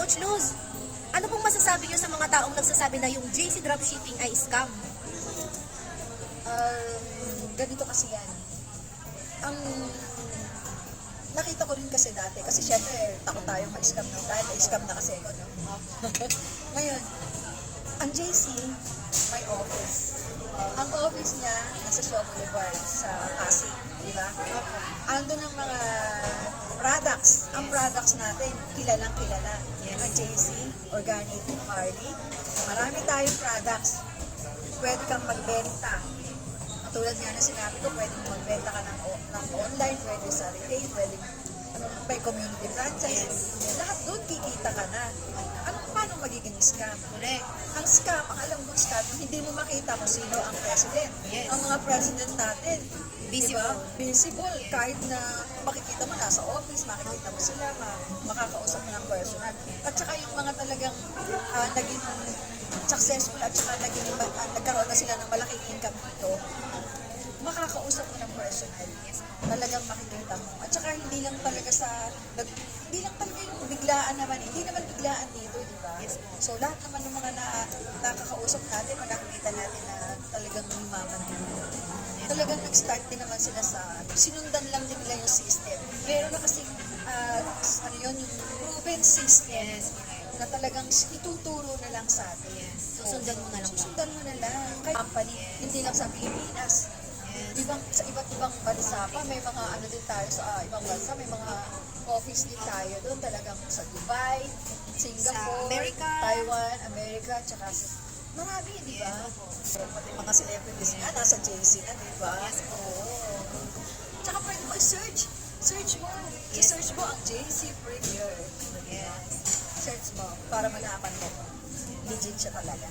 Coach Luz, ano pong masasabi niyo sa mga taong nagsasabi na yung JC Dropshipping ay scam? Ganito kasi yan. Ang nakita ko rin kasi dati, kasi syempre takot tayo ma-scam, no? Dahil na-scam na kasi ako, no? Ngayon, ang JC, may office. Ang office niya, nasa Shaw Boulevard, sa Pasig, di ba? Ando ng mga products. Ang products natin, kilalang kilala. Ang JC, Organic Barley. Marami tayong products. Pwede kang magbenta. Tulad nga na sinabi ko, pwede magbenta ka ng online, pwede sa retail, pwede may community franchise. Lahat doon kikita ka na. Paano magiging scam? Correct. Ang scam, ang alam mo scam, hindi mo makita kung sino ang president. Yes. Ang mga president natin, Visible. diba? Visible. Kahit na makikita mo nasa office, makikita mo sila, makakausap mo ng personal. At saka yung mga talagang naging successful at saka nagkaroon na sila ng malaking income dito, makakausap mo ng personal. Talagang makikita mo. At saka hindi lang talaga yung biglaan naman. Hindi naman biglaan dito, di ba? So lahat naman ng mga nakakausap natin, makakita natin na talagang umaman din. Talagang nag-start din naman sila sinundan lang din nila yung system. Meron na kasi, yung proven system na talagang ituturo na lang sa atin. Susundan mo na lang. Susundan mo na lang. Kaya company, hindi lang sa Pilipinas. Sa iba't ibang bansa pa, may mga din tayo sa ibang bansa, may mga office din tayo doon, talagang sa Dubai, Singapore, Sa America. Taiwan, America, tsaka marami, di ba? Pati mga celebrities nga, nasa JC na, di ba? Oo. Tsaka pwede mo i-search. Search mo. I-search mo ang JC Premier. Search mo para malaman mo. Legit siya talaga.